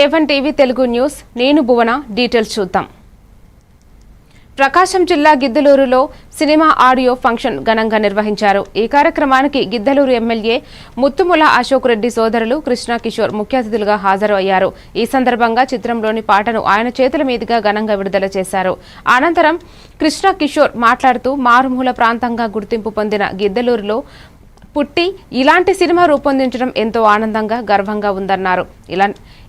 A1 TV Telugu news నేను భువన details చూద్దాం. ప్రకాశం జిల్లా గిద్దలూరులో సినిమా ఆడియో ఫంక్షన్ ఘనంగా నిర్వహించారు. ఈ కార్యక్రమానికి గిద్దలూరు ఎమ్మెల్యే ముత్తుముల అశోక్ రెడ్డి సోదరులు కృష్ణ కిషోర్ ముఖ్య అతిథులుగా హాజరు అయ్యారు. ఈ సందర్భంగా చిత్రంలోని పాటను ఆయన చేతుల మీదుగా ఘనంగా విడుదల చేశారు. అనంతరం కృష్ణ కిషోర్ మాట్లాడుతూ మారుమూల ప్రాంతంగా గుర్తింపు పొందిన గిద్దలూరులో పుట్టి ఇలాంటి సినిమా రూపొందించడం ఎంతో ఆనందంగా గర్వంగా ఉందన్నారు.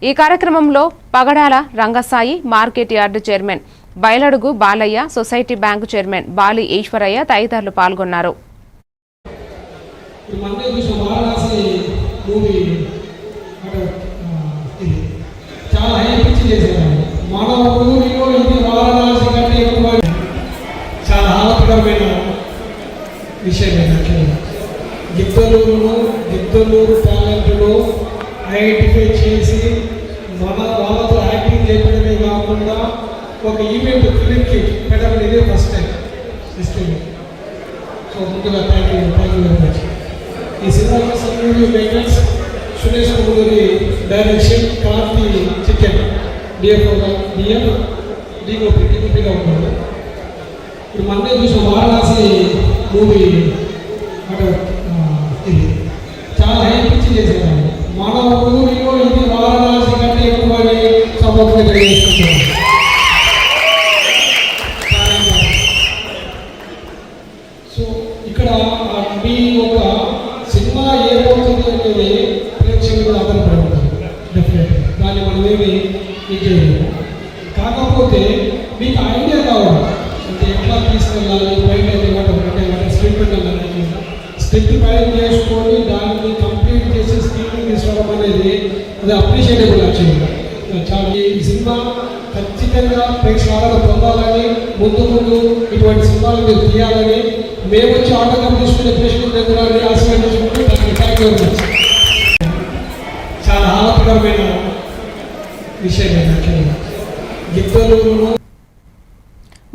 ఈ కార్యక్రమంలో Pagadala Rangasai, market yard chairman బయలడుగు Balayya, society bank chairman Bali Eswaraiah తదితరులు పాల్గొన్నారు. గిద్దలూరు టాలెంట్ను ఐడెంటిఫై చేసి వాళ్ళతో యాక్టింగ్ చేయడమే కాకుండా ఒక ఈవెంట్ ఫిలింకి పెట్టడం ఇదే ఫస్ట్ టైం హిస్టరీలో. సో ముందుగా థ్యాంక్ యూ వెరీ మచ్. ఈ సినిమాకి సంబంధించి మేకర్స్ సురేష్ కుమారి డైరెక్షన్, కార్తీ చికెన్ డిఓపిగా ఉన్నారు. ఇప్పుడు మొన్నే చూసిన వారణాసి మూవీ ఇది చాలా హైపిచ్చి చేసేవాళ్ళు. మన ఊరిలో ఇది వారణాసి కంటే ఎక్కువ సపోర్ట్ తెలియజేస్తున్నాం. సో ఇక్కడ మీ ఒక సినిమా ఏమవుతుంది అనేది ప్రేక్షకులు ఆధారపడి ఉంటారు. డెఫినెట్గా దాన్ని మనమేమి చేయలేము. కాకపోతే మీకు ఐడియా కావాలి అంటే ఎట్లా తీసుకెళ్ళాలి, బయట స్క్రిప్ట్ ప్లాన్ చేసుకొని దాన్ని కంప్లీట్ చేసి స్క్రీనింగ్ తీసుకోవడం అనేది అది అప్రిషియేటబుల్ యాక్చువల్గా. చాలా ఈ సినిమా ఖచ్చితంగా ప్రేక్షకులు పొందాలని, ముందు ఇటువంటి సినిమాలు మీరు తీయాలని మేము వచ్చి ఆటోగ్రాఫ్ తీసుకునే ప్రేక్షకుల దగ్గర ఆశీర్వదించుకుంటూ థ్యాంక్ యూ వెరీ మచ్. చాలా ఆహ్లాదకరమైన విషయం యాక్చువల్గా. గిద్దలూరులో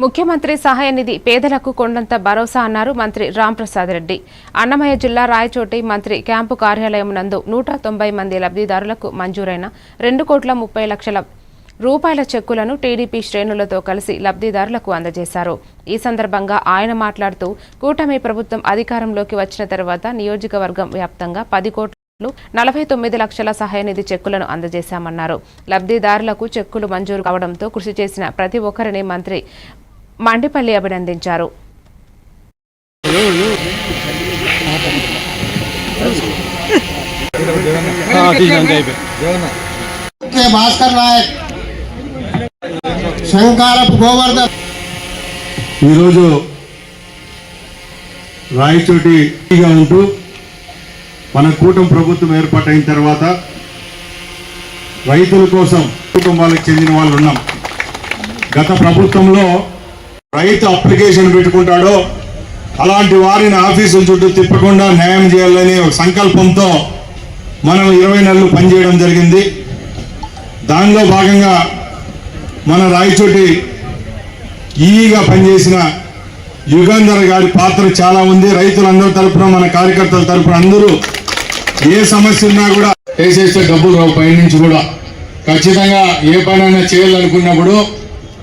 ముఖ్యమంత్రి సహాయ నిధి పేదలకు కొండంత భరోసా అన్నారు మంత్రి రాంప్రసాద్ రెడ్డి. అన్నమయ్య జిల్లా రాయచోటి మంత్రి క్యాంపు కార్యాలయం నందు 190 మంది లబ్ధిదారులకు మంజూరైన 2,30,00,000 రూపాయల చెక్కులను టీడీపీ శ్రేణులతో కలిసి లబ్ధిదారులకు అందజేశారు. ఈ సందర్భంగా ఆయన మాట్లాడుతూ కూటమి ప్రభుత్వం అధికారంలోకి వచ్చిన తర్వాత నియోజకవర్గం వ్యాప్తంగా 10,49 లక్షల సహాయ నిధి చెక్కులను అందజేశామన్నారు. లబ్ధిదారులకు చెక్కులు మంజూరు కావడంతో కృషి చేసిన ప్రతి ఒక్కరిని మంత్రి మండిపల్లి అభినందించారు. ఈరోజు రాయచోటిగా ఉంటూ మన కూటమి ప్రభుత్వం ఏర్పాటైన తర్వాత రైతుల కోసం కుటుంబాలకు చెందిన వాళ్ళు ఉన్నాం. గత ప్రభుత్వంలో రైతు అప్లికేషన్ పెట్టుకుంటాడో అలాంటి వారిని ఆఫీసుల చుట్టూ తిప్పకుండా న్యాయం చేయాలని ఒక సంకల్పంతో మనం 20 నెలలు పనిచేయడం జరిగింది. దానిలో భాగంగా మన రాయచోటి ఈగా పనిచేసిన యుగంధర్ గారి పాత్ర చాలా ఉంది. రైతులందరి తరఫున, మన కార్యకర్తల తరఫున అందరూ ఏ సమస్య ఉన్నా కూడా వేసేస్తే డబ్బులు రావు. పై నుంచి కూడా ఖచ్చితంగా ఏ పనైనా చేయాలనుకున్నప్పుడు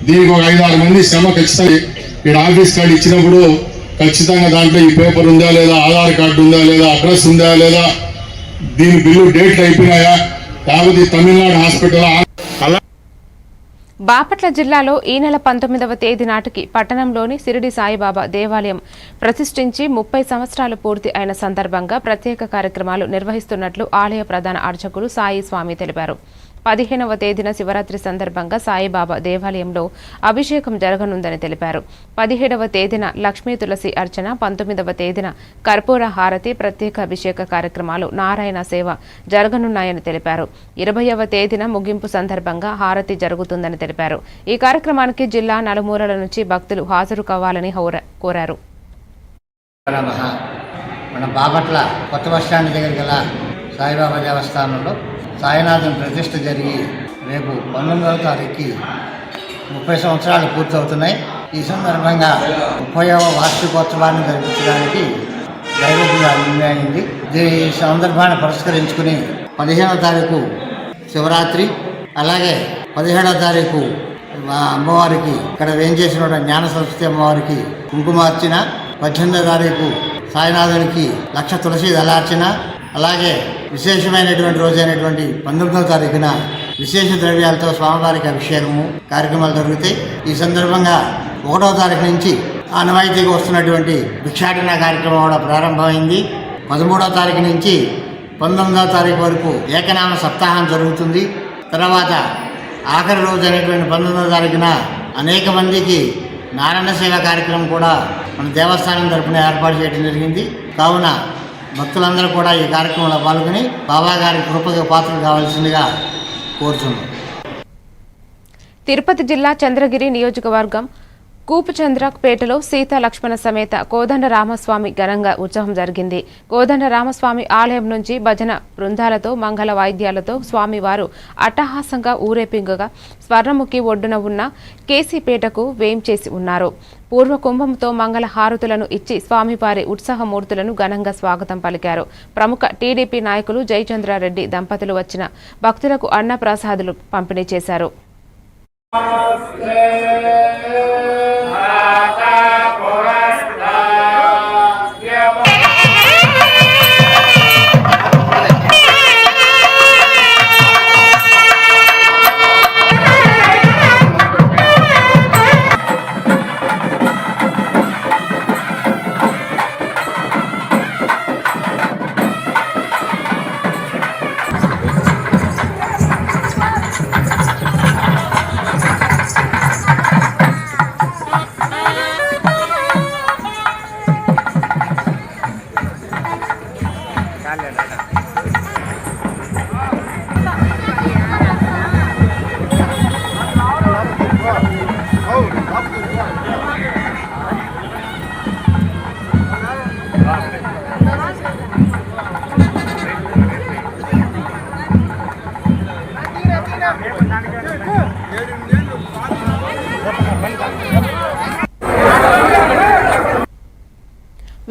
దీనికి ఒక 5-6 మంది శ్రమ ఖచ్చితంగా ఇక్కడ ఆఫీస్ కార్డు ఇచ్చినప్పుడు ఖచ్చితంగా దాంట్లో ఈ పేపర్ ఉందా లేదా, ఆధార్ కార్డు ఉందా లేదా, అడ్రస్ ఉందా లేదా, దీని బిల్లు డేట్లు అయిపోయినాయా, లేకపోతే తమిళనాడు హాస్పిటల్. బాపట్ల జిల్లాలో ఈ నెల 19వ తేదీ నాటికి పట్టణంలోని షిరిడి సాయిబాబా దేవాలయం ప్రతిష్ఠించి 30 సంవత్సరాలు పూర్తి అయిన సందర్భంగా ప్రత్యేక కార్యక్రమాలు నిర్వహిస్తున్నట్లు ఆలయ ప్రధాన అర్చకులు సాయి స్వామి తెలిపారు. 15వ తేదీన శివరాత్రి సందర్భంగా సాయిబాబా దేవాలయంలో అభిషేకం జరగనుందని తెలిపారు. 17వ తేదీన లక్ష్మీ తులసి అర్చన, 19వ తేదీన కర్పూర హారతి, ప్రత్యేక అభిషేక కార్యక్రమాలు, నారాయణ సేవ జరగనున్నాయని తెలిపారు. 20వ తేదీన ముగింపు సందర్భంగా హారతి జరుగుతుందని తెలిపారు. ఈ కార్యక్రమానికి జిల్లా నలుమూలల నుంచి భక్తులు హాజరు కావాలని కోరారు. మన బాపట్ల కొత్త బస్టాండ్ దగ్గర గల సాయిబాబా దేవస్థానంలో సాయినాథం ప్రతిష్ఠ జరిగి రేపు 19వ తారీఖుకి 30 సంవత్సరాలు పూర్తవుతున్నాయి. ఈ సందర్భంగా 30వ వార్షికోత్సవాన్ని జరిపించడానికి దైవజ్ఞ నిర్ణయింది. ఈ సందర్భాన్ని పురస్కరించుకుని 15వ తారీఖు శివరాత్రి, అలాగే 17వ తారీఖు అమ్మవారికి ఇక్కడ వేంచేసిన జ్ఞాన సరస్వతి అమ్మవారికి కుంకుమార్చన, 18వ తారీఖు సాయినాథునికి 1,00,000 తులసి దళార్చన, అలాగే విశేషమైనటువంటి రోజైనటువంటి 19వ తారీఖున విశేష ద్రవ్యాలతో స్వామివారికి అభిషేకము కార్యక్రమాలు జరుగుతాయి. ఈ సందర్భంగా 1వ తారీఖు నుంచి ఆనవాయితీగా వస్తున్నటువంటి భిక్షాటన కార్యక్రమం కూడా ప్రారంభమైంది. 13వ తారీఖు నుంచి 19వ తారీఖు వరకు ఏకనామ సప్తాహం జరుగుతుంది. తర్వాత ఆఖరి రోజు అయినటువంటి 19వ తారీఖున అనేక మందికి నారాయణ సేవ కార్యక్రమం కూడా మన దేవస్థానం తరపున ఏర్పాటు చేయడం జరిగింది. కావున భక్తులందరూ కూడా ఈ కార్యక్రమంలో పాల్గొని బాబా గారి కృపకు పాత్రలు కావాల్సిందిగా కోరుతున్నాం. తిరుపతి జిల్లా చంద్రగిరి నియోజకవర్గం కూపుచంద్రపేటలో సీతా లక్ష్మణ సమేత కోదండ రామస్వామి ఘనంగా ఉత్సవం జరిగింది. కోదండ రామస్వామి ఆలయం నుంచి భజన బృందాలతో మంగళ వాయిద్యాలతో స్వామివారు అట్టహాసంగా ఊరేపింగగా స్వర్ణముఖి ఒడ్డున ఉన్న కేసీపేటకు వేంచేసి ఉన్నారు. పూర్వ కుంభంతో మంగళ హారతులను ఇచ్చి స్వామివారి ఉత్సాహమూర్తులను ఘనంగా స్వాగతం పలికారు. ప్రముఖ టీడీపీ నాయకులు జయచంద్రారెడ్డి దంపతులు వచ్చిన భక్తులకు అన్నప్రసాదులు పంపిణీ చేశారు.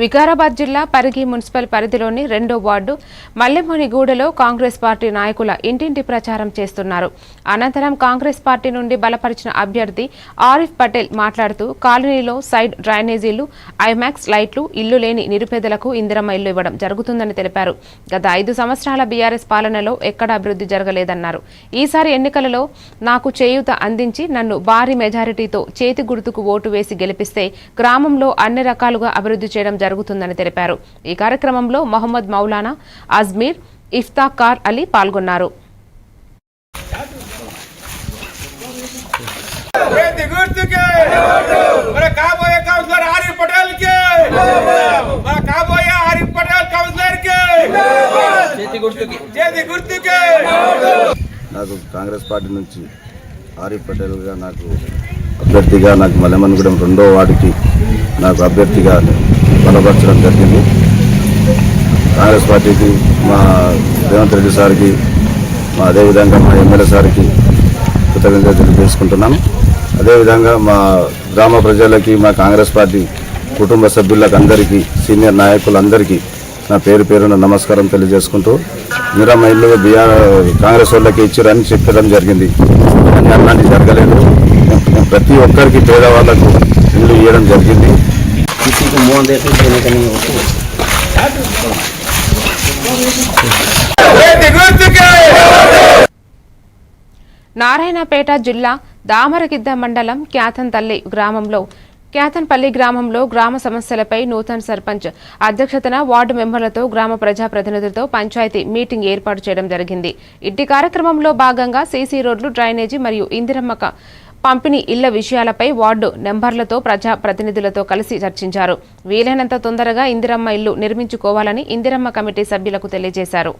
వికారాబాద్ జిల్లా పరిగి మున్సిపల్ పరిధిలోని 2వ వార్డు మల్లెమూనిగూడలో కాంగ్రెస్ పార్టీ నాయకుల ఇంటింటి ప్రచారం చేస్తున్నారు. అనంతరం కాంగ్రెస్ పార్టీ నుండి బలపరిచిన అభ్యర్థి ఆరిఫ్ పటేల్ మాట్లాడుతూ కాలనీలో సైడ్ డ్రైనేజీలు, ఐమాక్స్ లైట్లు, ఇల్లు లేని నిరుపేదలకు ఇందిరమ్మ ఇల్లు ఇవ్వడం జరుగుతుందని తెలిపారు. గత 5 సంవత్సరాల బీఆర్ఎస్ పాలనలో ఎక్కడా అభివృద్ధి జరగలేదన్నారు. ఈసారి ఎన్నికలలో నాకు చేయూత అందించి నన్ను భారీ మెజారిటీతో చేతి గుర్తుకు ఓటు వేసి గెలిపిస్తే గ్రామంలో అన్ని రకాలుగా అభివృద్ధి చేయడం జరుగుతుందని తెలిపారు. ఈ కార్యక్రమంలో మొహమ్మద్ మౌలానా, అజ్మీర్, ఇఫ్తాకార్ అలీ పాల్గొన్నారు. నాకు కాంగ్రెస్ పార్టీ నుంచి ఆరిఫ్ పటేల్గా నాకు అభ్యర్థిగా నాకు మల్లెమూనిగూడెం 2వ వార్డుకి నాకు అభ్యర్థిగా బలపరచడం జరిగింది. కాంగ్రెస్ పార్టీకి మా రేవంత్ రెడ్డి సార్కి అదేవిధంగా మా ఎమ్మెల్యే సార్కి కృతజ్ఞతలు తెలియజేసుకుంటున్నాను. అదేవిధంగా మా గ్రామ ప్రజలకి, మా కాంగ్రెస్ పార్టీ కుటుంబ సభ్యులకు అందరికీ, సీనియర్ నాయకులందరికీ నా పేరున నమస్కారం తెలియజేసుకుంటూ, ఇందిరమ్మ ఇల్లు కాంగ్రెస్ వాళ్ళకి ఇచ్చారని చెప్పడం జరిగింది. కానీ అలాంటి జరగలేదు. ప్రతి ఒక్కరికి పేదవాళ్లకు ఇల్లు ఇవ్వడం జరిగింది. నారాయణపేట జిల్లా దామరగిద్ద మండలం క్యాతన్పల్లి గ్రామంలో గ్రామ సమస్యలపై నూతన సర్పంచ్ అధ్యక్షతన వార్డు మెంబర్లతో గ్రామ ప్రజాప్రతినిధులతో పంచాయతీ మీటింగ్ ఏర్పాటు చేయడం జరిగింది. ఇట్టి కార్యక్రమంలో భాగంగా సీసీ రోడ్లు, డ్రైనేజీ మరియు ఇందిరమ్మ పంపిణీ ఇళ్ల విషయాలపై వార్డు నెంబర్లతో ప్రజాప్రతినిధులతో కలిసి చర్చించారు. వీలైనంత తొందరగా ఇందిరమ్మ ఇల్లు నిర్మించుకోవాలని ఇందిరమ్మ కమిటీ సభ్యులకు తెలియజేశారు.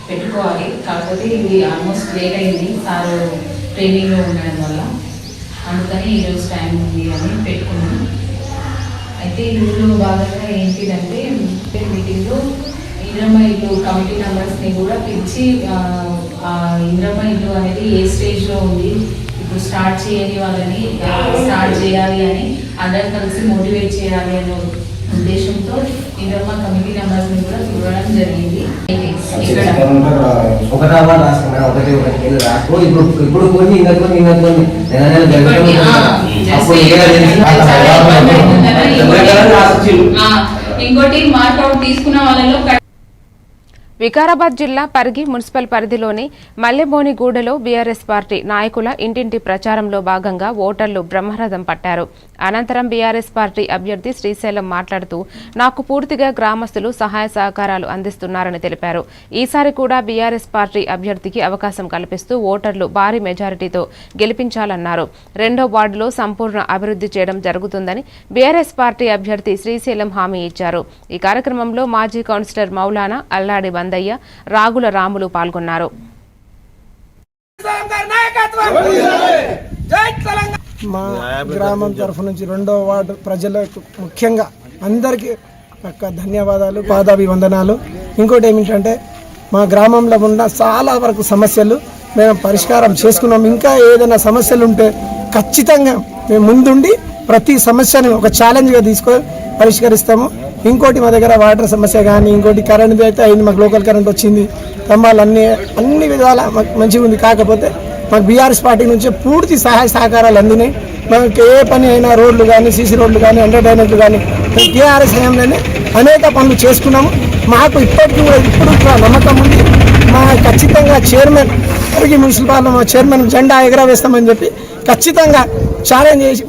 పెట్టుకోవాలి. కాకపోతే ఇది ఆల్మోస్ట్ లేట్ అయింది సార్ ట్రైనింగ్లో ఉండడం వల్ల, అందుకని ఈరోజు టైం ఉంది అని పెట్టుకున్నాం. అయితే ఇందులో భాగంగా ఏంటిదంటే మీటింగ్లో ఇందిరమ్మ ఇల్లు కమిటీ మెంబర్స్ని కూడా పిలిచి ఇందిరమ్మ ఇల్లు అనేది ఏ స్టేజ్లో ఉంది, ఇప్పుడు స్టార్ట్ చేయని వాళ్ళని స్టార్ట్ చేయాలి అని అందరం కలిసి మోటివేట్ చేయాలి అనే ఉద్దేశంతో ఈరోజు కమిటీ మెంబర్స్ని కూడా చూడడం జరిగింది. ఇక్కడ ఇంకోటి మార్కౌట్ తీసుకున్న వాళ్ళలో వికారాబాద్ జిల్లా పరిగి మున్సిపల్ పరిధిలోని మల్లెబోనిగూడలో బీఆర్ఎస్ పార్టీ నాయకుల ఇంటింటి ప్రచారంలో భాగంగా ఓటర్లు బ్రహ్మరథం పట్టారు. అనంతరం బీఆర్ఎస్ పార్టీ అభ్యర్థి శ్రీశైలం మాట్లాడుతూ నాకు పూర్తిగా గ్రామస్తులు సహాయ సహకారాలు అందిస్తున్నారని తెలిపారు. ఈసారి కూడా బీఆర్ఎస్ పార్టీ అభ్యర్థికి అవకాశం కల్పిస్తూ ఓటర్లు భారీ మెజారిటీతో గెలిపించాలన్నారు. 2వ వార్డులో సంపూర్ణ అభివృద్ధి చేయడం జరుగుతుందని బీఆర్ఎస్ పార్టీ అభ్యర్థి శ్రీశైలం హామీ ఇచ్చారు. ఈ కార్యక్రమంలో మాజీ కౌన్సిలర్ మౌలానా, అల్లాడి బందయ్య, రాగుల రాములు పాల్గొన్నారు. మా గ్రామం తరఫు నుంచి 2వ వార్డు ప్రజలకు ముఖ్యంగా అందరికీ ధన్యవాదాలు, పాదాభివందనాలు. ఇంకోటి ఏమిటంటే మా గ్రామంలో ఉన్న చాలా వరకు సమస్యలు మేము పరిష్కారం చేసుకున్నాం. ఇంకా ఏదైనా సమస్యలు ఉంటే ఖచ్చితంగా మేము ముందుండి ప్రతి సమస్యను ఒక ఛాలెంజ్గా తీసుకొని పరిష్కరిస్తాము. ఇంకోటి మా దగ్గర వాటర్ సమస్య కానీ, ఇంకోటి కరెంట్ అయితే అయింది, మాకు లోకల్ కరెంట్ వచ్చింది, స్తంభాలు అన్ని విధాల మంచిగా ఉంది. కాకపోతే మాకు బీఆర్ఎస్ పార్టీ నుంచి పూర్తి సహాయ సహకారాలు అందినాయి. మనకి ఏ పని అయినా రోడ్లు కానీ, సీసీ రోడ్లు కానీ, ఎంటర్టైన్మెంట్లు కానీ టీఆర్ఎస్ హయాంలోనే అనేక పనులు చేసుకున్నాము. మాకు ఇప్పుడు నమ్మకం ఉంది. మా ఖచ్చితంగా చైర్మన్ పరిగి మున్సిపల్ మా చైర్మన్ జెండా ఎగరవేస్తామని చెప్పి ఖచ్చితంగా ఛాలెంజ్ చేసి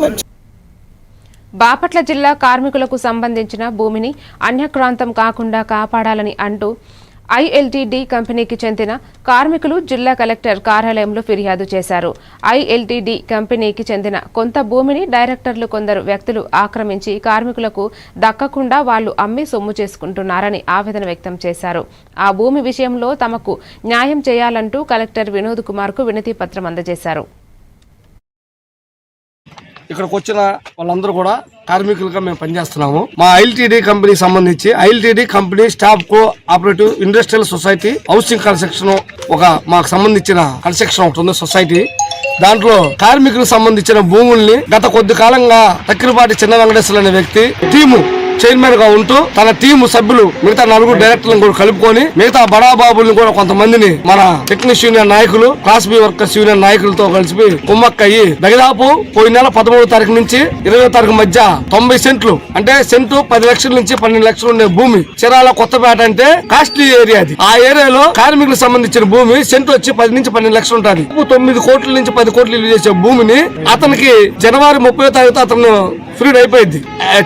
బాపట్ల జిల్లా కార్మికులకు సంబంధించిన భూమిని అన్యక్రాంతం కాకుండా కాపాడాలని అంటూ ఐఎల్టీడీ కంపెనీకి చెందిన కార్మికులు జిల్లా కలెక్టర్ కార్యాలయంలో ఫిర్యాదు చేశారు. ఐఎల్టీడీ కంపెనీకి చెందిన కొంత భూమిని డైరెక్టర్లు కొందరు వ్యక్తులు ఆక్రమించి కార్మికులకు దక్కకుండా వాళ్లు అమ్మి సొమ్ము చేసుకుంటున్నారని ఆవేదన వ్యక్తం చేశారు. ఆ భూమి విషయంలో తమకు న్యాయం చేయాలంటూ కలెక్టర్ వినోద్ కుమార్కు వినతి పత్రం అందజేశారు. ఇక్కడికి వచ్చిన వాళ్ళందరూ కూడా కార్మికులుగా మేము పనిచేస్తున్నాము. మా ఐఎల్టీడీ కంపెనీ సంబంధించి ILTD company staff co operative industrial society housing construction మాకు సంబంధించిన కన్స్ట్రక్షన్ ఒకటి ఉంది సొసైటీ. దాంట్లో కార్మికులకు సంబంధించిన భూముల్ని గత కొద్ది కాలంగా తక్కినపాటి చిన్న వెంకటేశ్వర అనే వ్యక్తి టీము చైర్మన్ గా ఉంటూ తన టీము సభ్యులు మిగతా 4 డైరెక్టర్లను కూడా కలుపుకొని మిగతా బడాబాబుల్ని కూడా కొంతమందిని మన టెక్నిక్స్ యూనియన్ నాయకులు, క్లాస్ బి వర్కర్స్ యూనియన్ నాయకులతో కలిసి కుమ్మక్కయ్యి దాదాపు పోయిన నెల 13వ తారీఖు నుంచి 20వ తారీఖు మధ్య 90 సెంట్లు అంటే సెంటు 10 లక్షల నుంచి 12 లక్షలు ఉండే భూమి చీరాల కొత్తపేట అంటే కాస్ట్లీ ఏరియా అది. ఆ ఏరియాలో కార్మికులకు సంబంధించిన భూమి సెంటు వచ్చి 10 నుంచి 12 లక్షలు ఉంటుంది. 9 కోట్ల నుంచి 10 కోట్లు ఇల్లు చేసే భూమిని అతనికి జనవరి 30వ తారీఖు అతను ఫ్రీడ్ అయిపోయింది.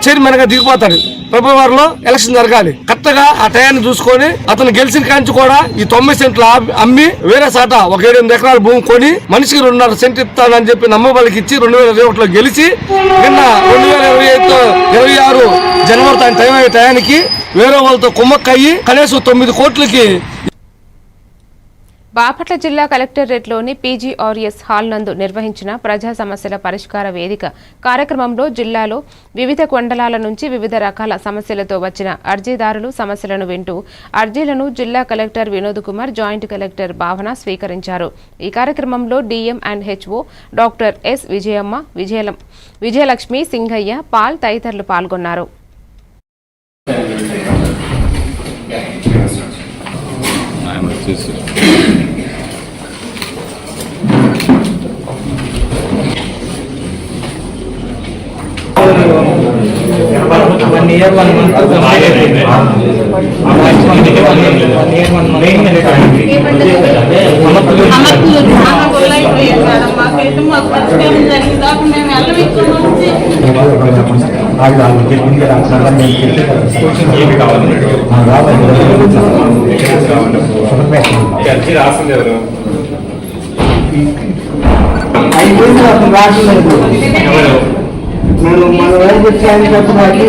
చైర్మన్ గా దిగిపోతాడు. ఫిబ్రవరిలో ఎలక్షన్ జరగాలి. కరెక్ట్ గా ఆ టయాన్ని చూసుకొని అతను గెలిచిన కాంచి కూడా ఈ 90 సెంట్లు అమ్మి వేరే సాట ఒక 7-8 ఎకరాల భూమి కొని మనిషికి 2.5 సెంట్ ఇస్తానని చెప్పి నమ్మబలికి ఇచ్చి 2021లో గెలిచి నిన్న 2026 జనవరి టయానికి వేరే వాళ్ళతో కుమ్మక్కయ్యి కనీసం 9 కోట్లకి బాపట్ల జిల్లా కలెక్టరేట్లోని పీజీఆర్ఎస్ హాల్ నందు నిర్వహించిన ప్రజా సమస్యల పరిష్కార వేదిక కార్యక్రమంలో జిల్లాలో వివిధ మండలాల నుంచి వివిధ రకాల సమస్యలతో వచ్చిన అర్జీదారులు సమస్యలను వింటూ అర్జీలను జిల్లా collector Vinod Kumar, joint collector Bhavana స్వీకరించారు. ఈ కార్యక్రమంలో DM and HO doctor S Vijayamma, Vijayalakshmi, Singaiah, Paul తదితరులు పాల్గొన్నారు. మనం మన వైపు వచ్చాయని చెప్పడానికి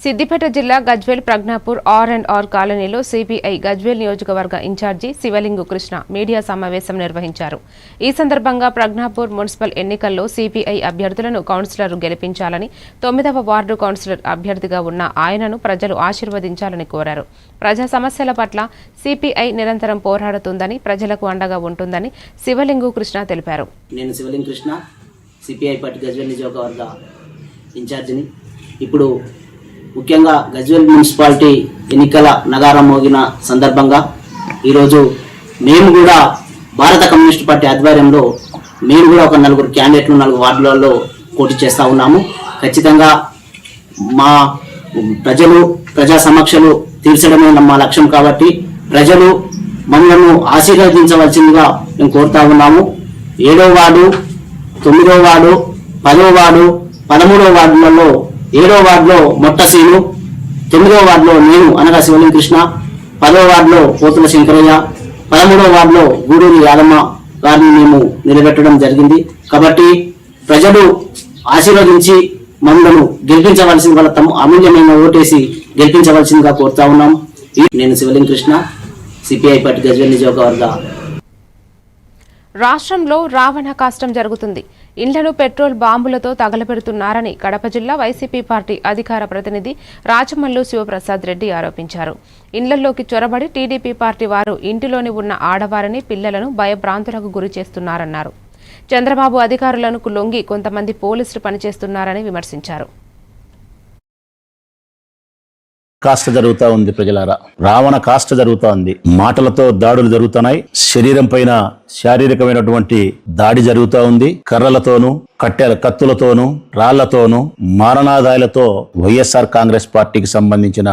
సిద్దిపేట జిల్లా గజ్వేల్ ప్రజ్ఞాపూర్ R&R కాలనీలో సిపిఐ గజ్వేల్ నియోజకవర్గ ఇన్ఛార్జి శివలింగు కృష్ణ మీడియా సమావేశం నిర్వహించారు. ఈ సందర్భంగా ప్రజ్ఞాపూర్ మున్సిపల్ ఎన్నికల్లో సిపిఐ అభ్యర్థులను కౌన్సిలర్లు గెలిపించాలని 9వ వార్డు కౌన్సిలర్ అభ్యర్థిగా ఉన్న ఆయనను ప్రజలు ఆశీర్వదించాలని కోరారు. ప్రజా సమస్యల పట్ల సిపిఐ నిరంతరం పోరాడుతుందని, ప్రజలకు అండగా ఉంటుందని శివలింగు కృష్ణ తెలిపారు. నేను శివలింగు కృష్ణ, సిపిఐ పార్టీ గజ్వేల్ నియోజకవర్గ ఇన్ఛార్జిని. ఇప్పుడు ముఖ్యంగా గజ్వేల్ మున్సిపాలిటీ ఎన్నికల నగారం మోగిన సందర్భంగా ఈరోజు మేము కూడా భారత కమ్యూనిస్ట్ పార్టీ ఆధ్వర్యంలో మేము కూడా ఒక 4 క్యాండిడేట్లు 4 వార్డులలో పోటీ చేస్తూ ఉన్నాము. ఖచ్చితంగా మా ప్రజా సమస్యలు తీర్చడమే మా లక్ష్యం కాబట్టి ప్రజలు మనలను ఆశీర్వదించవలసిందిగా మేము కోరుతా ఉన్నాము. 7వ వార్డు, 9వ వార్డు, 10వ వార్డు, 13వ వార్డులలో 7వ వార్డులో మొట్టసీను, 9వ వార్డులో నేను అనగా శివలింగ కృష్ణ, 10వ వార్డులో పోతుల శంకరయ్య, 13వ వార్డులో గూడూరి యాదమ్మ గారిని మేము నిలబెట్టడం జరిగింది. కాబట్టి ప్రజలు ఆశీర్వదించి మమ్మల్ని గెలిపించవలసింది, వాళ్ళ తమ అమూల్యమైన ఓటేసి గెలిపించవలసిందిగా కోరుతా ఉన్నాం. నేను శివలింగ కృష్ణ, సిపిఐ పార్టీ గజ్వేల్ నియోజకవర్గ. రాష్ట్రంలో రావణ కాష్టం జరుగుతుంది. ఇళ్లను పెట్రోల్ బాంబులతో తగలబెడుతున్నారని కడప జిల్లా వైసీపీ పార్టీ అధికార ప్రతినిధి రాచమల్లు శివప్రసాద్ రెడ్డి ఆరోపించారు. ఇళ్లలోకి చొరబడి టీడీపీ పార్టీ వారు ఇంటిలోని ఉన్న ఆడవారిని, పిల్లలను భయభ్రాంతులకు గురి చేస్తున్నారన్నారు. చంద్రబాబు అధికారులకు లొంగి కొంతమంది పోలీసులు పనిచేస్తున్నారని విమర్శించారు. కాష్ట జరుగుతా ఉంది. ప్రజలారా, రావణ కాష్ట జరుగుతా ఉంది. మాటలతో దాడులు జరుగుతున్నాయి. శరీరం పైన శారీరకమైనటువంటి దాడి జరుగుతా ఉంది. కర్రలతోనూ, కత్తులతోనూ, రాళ్లతోనూ, మారణాదాయాలతో వైఎస్ఆర్ కాంగ్రెస్ పార్టీకి సంబంధించిన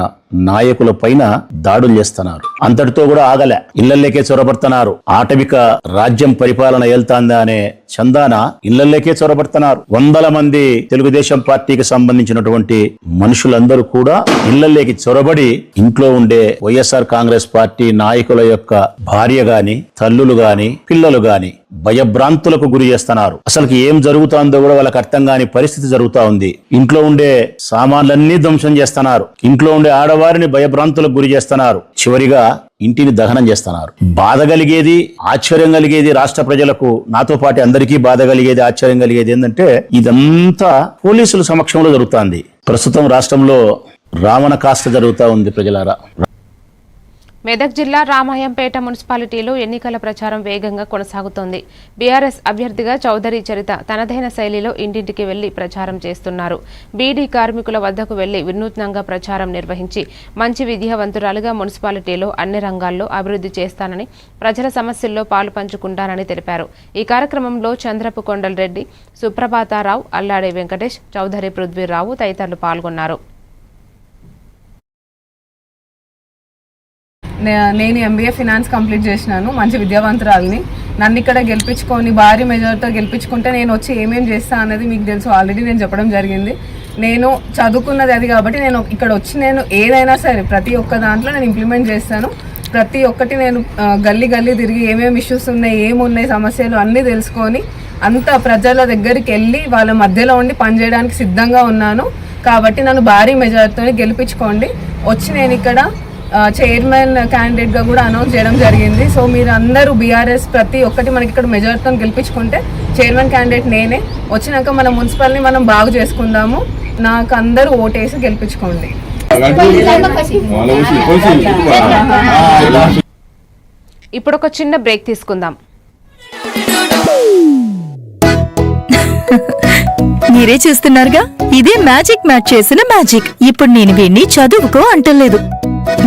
నాయకుల పైన దాడులు చేస్తున్నారు. అంతటితో కూడా ఆగలే. ఇళ్లల్లోకే చొరబడుతున్నారు. ఆటవిక రాజ్యం పరిపాలన వెళ్తాందా అనే చందాన ఇళ్లల్లోకే చొరబడుతున్నారు. 100 మంది తెలుగుదేశం పార్టీకి సంబంధించినటువంటి మనుషులందరూ కూడా ఇళ్లల్లోకి చొరబడి ఇంట్లో ఉండే వైఎస్ఆర్ కాంగ్రెస్ పార్టీ నాయకుల యొక్క భార్య గాని, తల్లులు గాని, పిల్లలు గాని భయభ్రాంతులకు గురి చేస్తున్నారు. అసలుకి ఏం జరుగుతుందో కూడా వాళ్ళకి అర్థం కాని పరిస్థితి జరుగుతా ఉంది. ఇంట్లో ఉండే సామాన్లన్నీ ధ్వంసం చేస్తున్నారు. ఇంట్లో ఉండే ఆడవారిని భయభ్రాంతులకు గురి చేస్తున్నారు. చివరిగా ఇంటిని దహనం చేస్తున్నారు. బాధ కలిగేది, ఆశ్చర్యం కలిగేది రాష్ట్ర ప్రజలకు, నాతో పాటు అందరికీ బాధ కలిగేది, ఆశ్చర్యం కలిగేది ఏంటంటే ఇదంతా పోలీసుల సమక్షంలో జరుగుతోంది. ప్రస్తుతం రాష్ట్రంలో రావణ కాష్ట జరుగుతూ ఉంది. ప్రజలారా, మెదక్ జిల్లా రామాయంపేట మున్సిపాలిటీలో ఎన్నికల ప్రచారం వేగంగా కొనసాగుతోంది. బీఆర్ఎస్ అభ్యర్థిగా చౌదరి చరిత తనదైన శైలిలో ఇంటింటికి వెళ్లి ప్రచారం చేస్తున్నారు. బీడీ కార్మికుల వద్దకు వెళ్లి వినూత్నంగా ప్రచారం నిర్వహించి మంచి విద్యావంతురాలుగా మున్సిపాలిటీలో అన్ని రంగాల్లో అభివృద్ధి చేస్తానని, ప్రజల సమస్యల్లో పాలు పంచుకుంటానని తెలిపారు. ఈ కార్యక్రమంలో చంద్రపు కొండలరెడ్డి, సుప్రభాతారావు, అల్లాడే వెంకటేష్, చౌదరి పృథ్వీరావు తదితరులు పాల్గొన్నారు. నేను MBA ఫినాన్స్ కంప్లీట్ చేసినాను. మంచి విద్యావంతురాలని. నన్ను ఇక్కడ గెలిపించుకొని భారీ మెజారిటీతో గెలిపించుకుంటే నేను వచ్చి ఏమేమి చేస్తా అనేది మీకు తెలుసు. ఆల్రెడీ నేను చెప్పడం జరిగింది. నేను చదువుకున్నది అది కాబట్టి నేను ఇక్కడ వచ్చి నేను ఏదైనా సరే ప్రతి ఒక్క దాంట్లో నేను ఇంప్లిమెంట్ చేస్తాను. ప్రతి ఒక్కటి నేను గల్లీ తిరిగి ఏమేమి ఇష్యూస్ ఉన్నాయి, ఏమున్నాయి సమస్యలు అన్నీ తెలుసుకొని అంత ప్రజల దగ్గరికి వెళ్ళి వాళ్ళ మధ్యలో ఉండి పనిచేయడానికి సిద్ధంగా ఉన్నాను. కాబట్టి నన్ను భారీ మెజారిటీతో గెలిపించుకోండి. వచ్చి నేను ఇక్కడ చైర్మన్ క్యాండిడేట్గా కూడా అనౌన్స్ చేయడం జరిగింది. సో మీరు అందరూ బీఆర్ఎస్ ప్రతి ఒక్కటి మనకి ఇక్కడ మెజారిటీతో గెలిపించుకుంటే చైర్మన్ క్యాండిడేట్ నేనే. వచ్చినాక మన మున్సిపాలిటీని మనం బాగు చేసుకుందాము. నాకు అందరూ ఓటేసి గెలిపించుకోండి. ఇప్పుడు ఒక చిన్న బ్రేక్ తీసుకుందాం. మీరే చూస్తున్నారుగా, ఇదే మ్యాజిక్ మ్యాట్ చేసిన మ్యాజిక్. ఇప్పుడు నేను వీడిని చదువుకో అంటలేదు.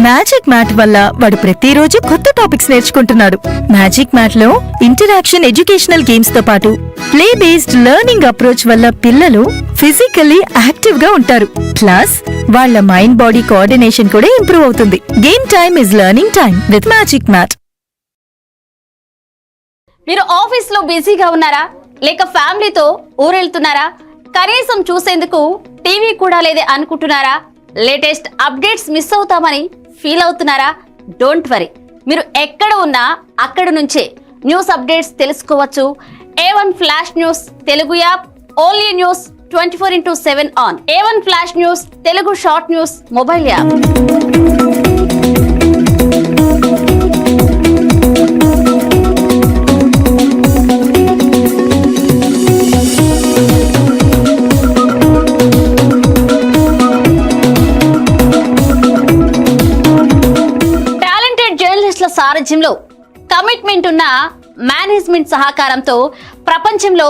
మ్యాజిక్ మ్యాట్ వల్ల వాడు ప్రతిరోజు కొత్త టాపిక్స్ నేర్చుకుంటున్నాడు. మ్యాజిక్ మ్యాట్ లో ఇంటరాక్షన్ ఎడ్యుకేషనల్ గేమ్స్ తో పాటు ప్లే బేస్డ్ లెర్నింగ్ అప్రోచ్ వల్ల పిల్లలు ఫిజికల్లీ యాక్టివ్ గా ఉంటారు. ప్లస్ వాళ్ళ మైండ్ బాడీ కోఆర్డినేషన్ కూడా ఇంప్రూవ్ అవుతుంది. Game time is learning time with magic mat. మీరు ఆఫీస్ లో బిజీగా ఉన్నారా, లేక ఫ్యామిలీతో ఊరెళ్తున్నారా, కనీసం చూసేందుకు టీవీ కూడా లేదే అనుకుంటున్నారా, లేటెస్ట్ అప్డేట్స్ మిస్ అవుతామని ఫీల్ అవుతున్నారా? డోంట్ వరీ, మీరు ఎక్కడ ఉన్నా అక్కడ నుంచే న్యూస్ అప్డేట్స్ తెలుసుకోవచ్చు. A1 flash news Telugu app, only news 24/7 on. A1 flash news, Telugu short news mobile app. సారథ్యంలో కమిట్మెంట్ ఉన్న మేనేజ్మెంట్ సహకారంతో ప్రపంచంలో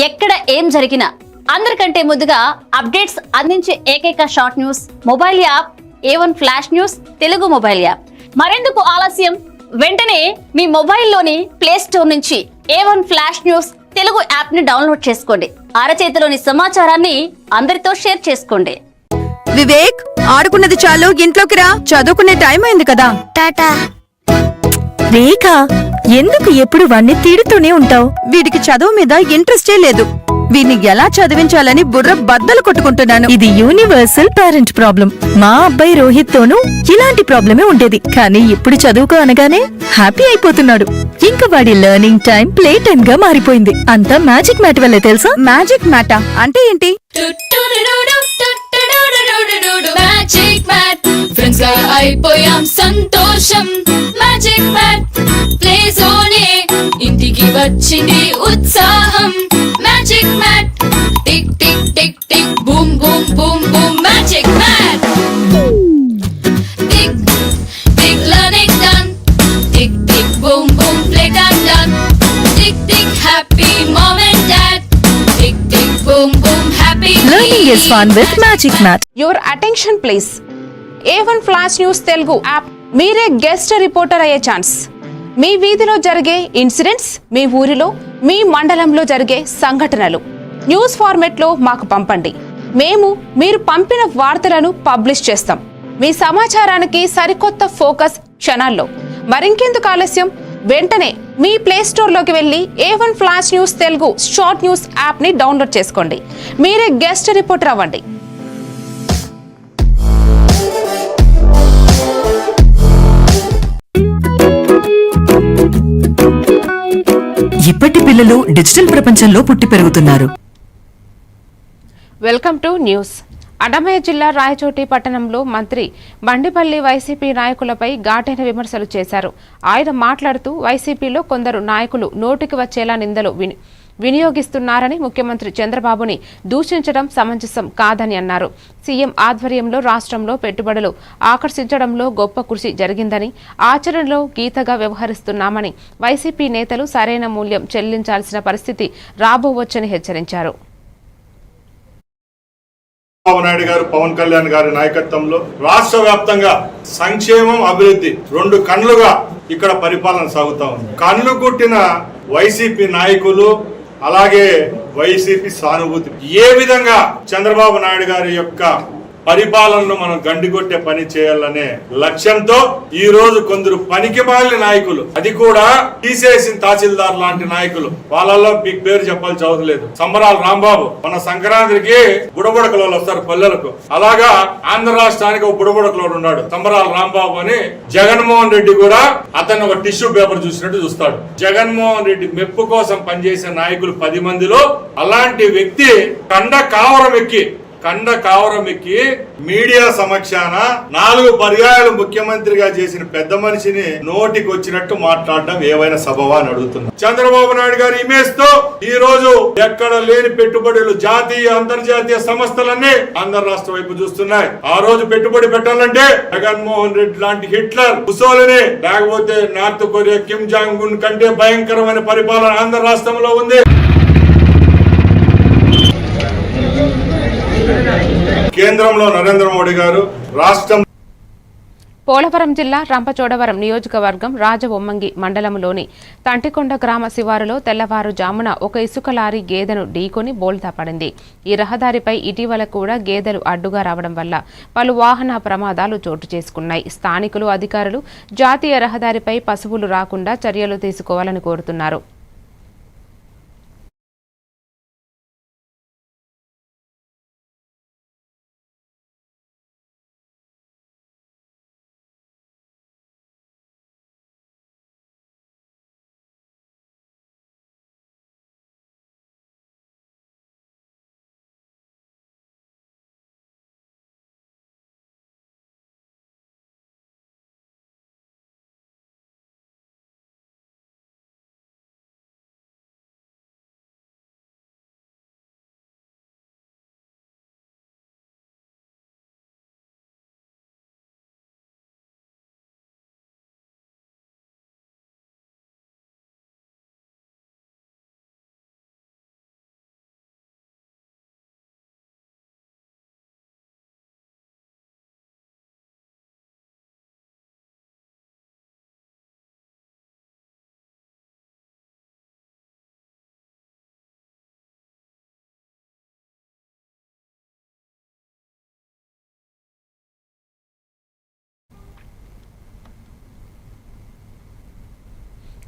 ఎక్కడ ఏం జరిగినా అందరికంటే ముందుగా అప్డేట్స్ అందించే ఏకైక short news mobile app A1 flash news Telugu mobile app. మరెందుకు ఆలస్యం? వెంటనే మీ మొబైల్లోని ప్లే స్టోర్ నుంచి A1 flash news Telugu app ని డౌన్లోడ్ చేసుకోండి. అరచేతిలోని సమాచారాన్ని అందరితో షేర్ చేసుకోండి. వివేక్, ఆడుకున్నది చాలు, ఇంట్లోకి రా, చదువుకునే టైం అయింది కదా. టాటా. రేఖ, ఎందుకు ఎప్పుడు వాణ్ణి తిడుతూనే ఉంటావు? వీడికి చదువు మీద ఇంట్రెస్టే లేదు. వీడిని ఎలా చదివించాలని బుర్ర బద్దలు కొట్టుకుంటున్నాను. ఇది యూనివర్సల్ పేరెంట్ ప్రాబ్లం. మా అబ్బాయి రోహిత్ తోనూ ఇలాంటి ప్రాబ్లమే ఉండేది, కానీ ఇప్పుడు చదువుకో అనగానే హ్యాపీ అయిపోతున్నాడు. ఇంకా వాడి లెర్నింగ్ టైం ప్లే టైం గా మారిపోయింది. అంతా మ్యాజిక్ మ్యాట్ వల్లే తెలుసా? మ్యాజిక్ మ్యాటా అంటే ఏంటి? మ్యాజిక్ మ్యాట్ ఫ్రెండ్స్ గా అయిపోయాం సంతోషం. మ్యాజిక్ మ్యాట్ ప్లే జోనే ఇంటికి వచ్చింది ఉత్సాహం. Magic mat tick tick tick tick boom boom boom boom. Magic mat tick tick learning done. Tick tick boom boom play time done. Tick tick happy mom and dad. Tick tick boom boom happy. Learning is fun with Magic Mat. Your attention please. A1 flash news Telugu app. మీరే guest reporter అయ్యే chance. మీ వీధిలో జరిగే incidents, మీ ఊరిలో, మీ మండలంలో జరిగే సంఘటనలు news ఫార్మెట్లో మాకు పంపండి. మేము మీరు పంపిన వార్తలను పబ్లిష్ చేస్తాం. మీ సమాచారానికి సరికొత్త ఫోకస్ క్షణాల్లో. మరింకెందుకు ఆలస్యం? వెంటనే మీ ప్లే స్టోర్లోకి వెళ్ళి A1 flash news Telugu short news యాప్ని డౌన్లోడ్ చేసుకోండి. మీరే గెస్ట్ రిపోర్టర్ అవ్వండి. ఇప్పటి పిల్లలు డిజిటల్ ప్రపంచంలో పుట్టి పెరుగుతున్నారు. Welcome to news. అన్నమయ్య జిల్లా రాయచోటి పట్టణంలో మంత్రి బండిపల్లి వైసీపీ నాయకులపై ఘాటైన విమర్శలు చేశారు. ఆయన మాట్లాడుతూ వైసీపీలో కొందరు నాయకులు నోటికి వచ్చేలా నిందలు వినియోగిస్తున్నారని, ముఖ్యమంత్రి చంద్రబాబుని దూషించడం సమంజసం కాదని అన్నారు. సీఎం ఆధ్వర్యంలో రాష్ట్రంలో పెట్టుబడులు ఆకర్షించడంలో గొప్ప కృషి జరిగిందని, ఆచరణలో గీతగా వ్యవహరిస్తున్నామని, వైసీపీ నేతలు సరైన మూల్యం చెల్లించాల్సిన పరిస్థితి రాబోవచ్చని హెచ్చరించారు. చంద్రబాబు నాయుడు గారు, పవన్ కళ్యాణ్ గారి నాయకత్వంలో రాష్ట్ర వ్యాప్తంగా సంక్షేమం, అభివృద్ధి రెండు కన్నులుగా ఇక్కడ పరిపాలన సాగుతా ఉంది. కన్ను కుట్టిన వైసీపీ నాయకులు, అలాగే వైసీపీ సానుభూతి ఏ విధంగా చంద్రబాబు నాయుడు గారి యొక్క పరిపాలనను మనం గండికొట్టే పని చేయాలనే లక్ష్యంతో ఈ రోజు కొందరు పనికిమాలిన నాయకులు, అది కూడా తీసేసిన తహసీల్దార్ లాంటి నాయకులు, వాళ్ళల్లో మీకు పేరు చెప్పాల్సి అవసరం లేదు. సంబరాల రాంబాబు మన సంక్రాంతికి బుడబుడకలో వస్తారు పల్లెలకు, అలాగా ఆంధ్ర రాష్ట్రానికి ఒక బుడబుడకలోడు ఉన్నాడు సంబరాల రాంబాబు అని. జగన్మోహన్ రెడ్డి కూడా అతను ఒక టిష్యూ పేపర్ చూసినట్టు చూస్తాడు. జగన్మోహన్ రెడ్డి మెప్పు కోసం పనిచేసే నాయకులు 10 మందిలో అలాంటి వ్యక్తి కండ కావరం ఎక్కి మీడియా సమక్షాన 4 పర్యాయాలు ముఖ్యమంత్రిగా చేసిన పెద్ద మనిషిని నోటికి వచ్చినట్టు మాట్లాడడం ఏవైనా సబవా అని అడుగుతున్నా. చంద్రబాబు నాయుడు గారి ఇమేజ్ తో ఈ రోజు ఎక్కడ లేని పెట్టుబడులు జాతీయ, అంతర్జాతీయ సంస్థలన్నీ ఆంధ్ర రాష్ట్రం వైపు చూస్తున్నాయి. ఆ రోజు పెట్టుబడి పెట్టాలంటే జగన్మోహన్ రెడ్డి లాంటి హిట్లర్, ముసోలిని, లేకపోతే north Korea Kim Jong Un కంటే భయంకరమైన పరిపాలన ఆంధ్ర రాష్ట్రంలో ఉంది. కేంద్రంలో నరేంద్ర మోడీ గారు, రాష్ట్రం పోలవరం జిల్లా రంపచోడవరం నియోజకవర్గం రాజవొమ్మంగి మండలంలోని తంటికొండ గ్రామ శివారులో తెల్లవారుజామున ఒక ఇసుక లారీ గేదెను ఢీకొని బోల్తా పడింది. ఈ రహదారిపై ఇటీవల కూడా గేదెలు అడ్డుగా రావడం వల్ల పలు వాహన ప్రమాదాలు చోటు చేసుకున్నాయి. స్థానికులు, అధికారులు జాతీయ రహదారిపై పశువులు రాకుండా చర్యలు తీసుకోవాలని కోరుతున్నారు.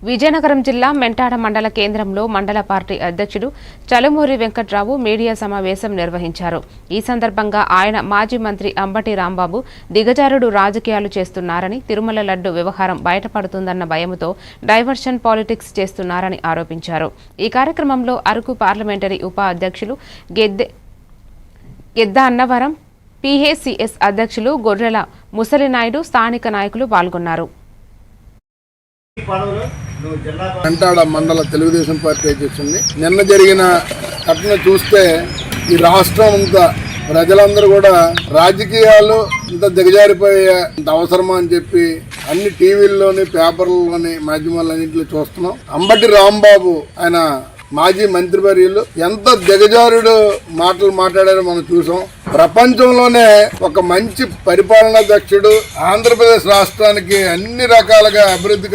విజయనగరం జిల్లా మెంటాడ మండల కేంద్రంలో మండల పార్టీ అధ్యక్షుడు చలుమూరి వెంకట్రావు మీడియా సమావేశం నిర్వహించారు. ఈ సందర్భంగా ఆయన మాజీ మంత్రి అంబటి రాంబాబు దిగజారుడు రాజకీయాలు చేస్తున్నారని, తిరుమల లడ్డు వ్యవహారం బయటపడుతుందన్న భయంతో డైవర్షన్ పాలిటిక్స్ చేస్తున్నారని ఆరోపించారు. ఈ కార్యక్రమంలో అరకు పార్లమెంటరీ ఉప అధ్యక్షులు గెద్ద అన్నవరం, PACS అధ్యక్షులు గొర్రెల ముసలినాయుడు, స్థానిక నాయకులు పాల్గొన్నారు. మెంటాడ మండల తెలుగుదేశం పార్టీ అధ్యక్షుడిని. నిన్న జరిగిన ఘటన చూస్తే ఈ రాష్ట్రం అంతా ప్రజలందరూ కూడా రాజకీయాలు ఇంత దిగజారిపోయే అవసరమా అని చెప్పి అన్ని టీవీల్లోని, పేపర్లలోని, మాధ్యమాలన్నింటిలో చూస్తున్నాం. అంబటి రాంబాబు ఆయన మాజీ మంత్రివర్యులు ఎంత దిగజారుడు మాటలు మాట్లాడారో మనం చూసాం. ప్రపంచంలోనే ఒక మంచి పరిపాలనా దక్షుడు, ఆంధ్రప్రదేశ్ రాష్ట్రానికి అన్ని రకాలుగా అభివృద్ధి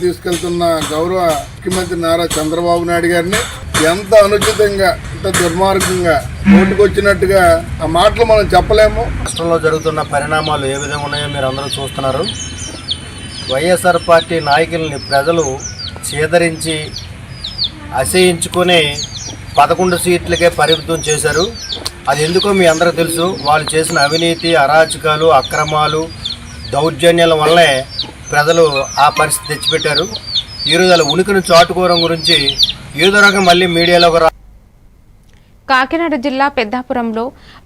తీసుకెళ్తున్న గౌరవ ముఖ్యమంత్రి నారా చంద్రబాబు నాయుడు గారిని ఎంత అనుచితంగా, ఎంత దుర్మార్గంగా నోటుకొచ్చినట్టుగా ఆ మాటలు మనం చెప్పలేము. రాష్ట్రంలో జరుగుతున్న పరిణామాలు ఏ విధంగా ఉన్నాయో మీరు అందరూ చూస్తున్నారు. వైఎస్ఆర్ పార్టీ నాయకుల్ని ప్రజలు చీదరించి అసహించుకుని 11 సీట్లకే పరిమితం చేశారు. అది ఎందుకో మీ అందరికీ తెలుసు. వాళ్ళు చేసిన అవినీతి, అరాచకాలు, అక్రమాలు, దౌర్జన్యాల వల్లే ప్రజలు ఆ పరిస్థితి తెచ్చిపెట్టారు. ఈరోజు అలా ఉనికిని చాటుకోవడం గురించి ఏదో రకంగా మళ్ళీ మీడియాలో కాకినాడ జిల్లా పెద్దాపురంలో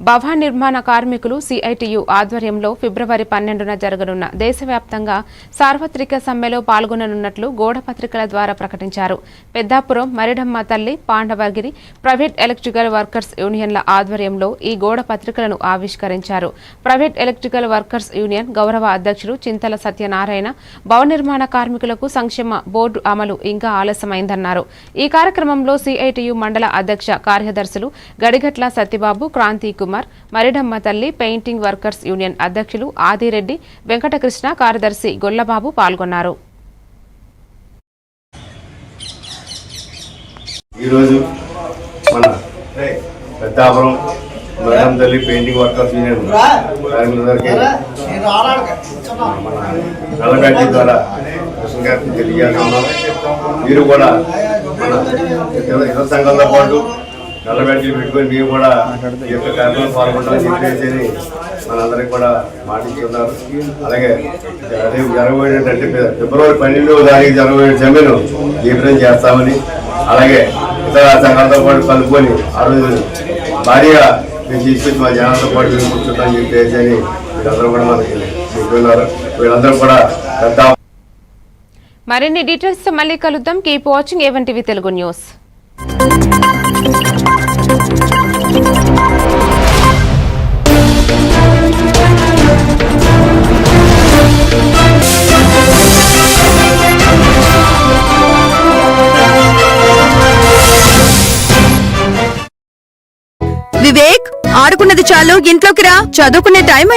భవన నిర్మాణ కార్మికులు CITU ఆధ్వర్యంలో ఫిబ్రవరి 12న జరగనున్న దేశవ్యాప్తంగా సార్వత్రిక సమ్మెలో పాల్గొననున్నట్లు గోడపత్రికల ద్వారా ప్రకటించారు. పెద్దాపురం, మరిడమ్మ తల్లి, పాండవగిరి ప్రైవేట్ ఎలక్ట్రికల్ వర్కర్స్ యూనియన్ల ఆధ్వర్యంలో ఈ గోడ పత్రికలను ఆవిష్కరించారు. ప్రైవేట్ ఎలక్ట్రికల్ వర్కర్స్ యూనియన్ గౌరవ అధ్యక్షుడు చింతల సత్యనారాయణ భవన నిర్మాణ కార్మికులకు సంక్షేమ బోర్డు అమలు ఇంకా ఆలస్యమైందన్నారు. ఈ కార్యక్రమంలో CITU మండల అధ్యక్ష కార్యదర్శులు గడిగట్ల సత్యబాబు, క్రాంతి కుమార్, మరిడమ్మ తల్లి పెయింటింగ్ వర్కర్స్ యూనియన్ అధ్యక్షులు ఆదిరెడ్డి, వెంకటకృష్ణ, కార్యదర్శి గొల్లబాబు పాల్గొన్నారు. ఈరోజు మన పెద్దాపురం మరిడమ్మ తల్లి పెయింటింగ్ వర్కర్స్ యూనియన్ కార్మికులందరికీ నల్లగడ్డి ద్వారా కృష్ణ గారికి తెలియజేస్తున్నాం. మీరు కూడా మన ఇతర సంఘంతో పాటు నల్లబెట్టి పెట్టుకొని మీరు కూడా ఈ యొక్క కార్యక్రమం పాల్గొంటామని చెప్పేసి మనందరికీ కూడా మాటిస్తున్నారు. అలాగే రేపు జరగబోయేటంటే ఫిబ్రవరి 12వ తారీఖు జరగబోయే సమ్మెను జీవితం చేస్తామని, అలాగే ఇతర సంఘాలతో పాటు కలుపుకొని ఆ రోజు భారీగా మేము తీసుకొచ్చి మా జనాలతో పాటు మేము కూర్చుంటామని చెప్పేసి అని వీళ్ళందరూ కూడా మనకి చెప్తున్నారు. వీళ్ళందరూ కూడా పెద్ద మరిన్ని డీటెయిల్స్ మళ్ళీ కలుద్దాం. Keep watching A1 TV Telugu news. Vivek, ఆడుకున్నది చాలు, ఇంట్లోకి రా, చదువుకునే టైం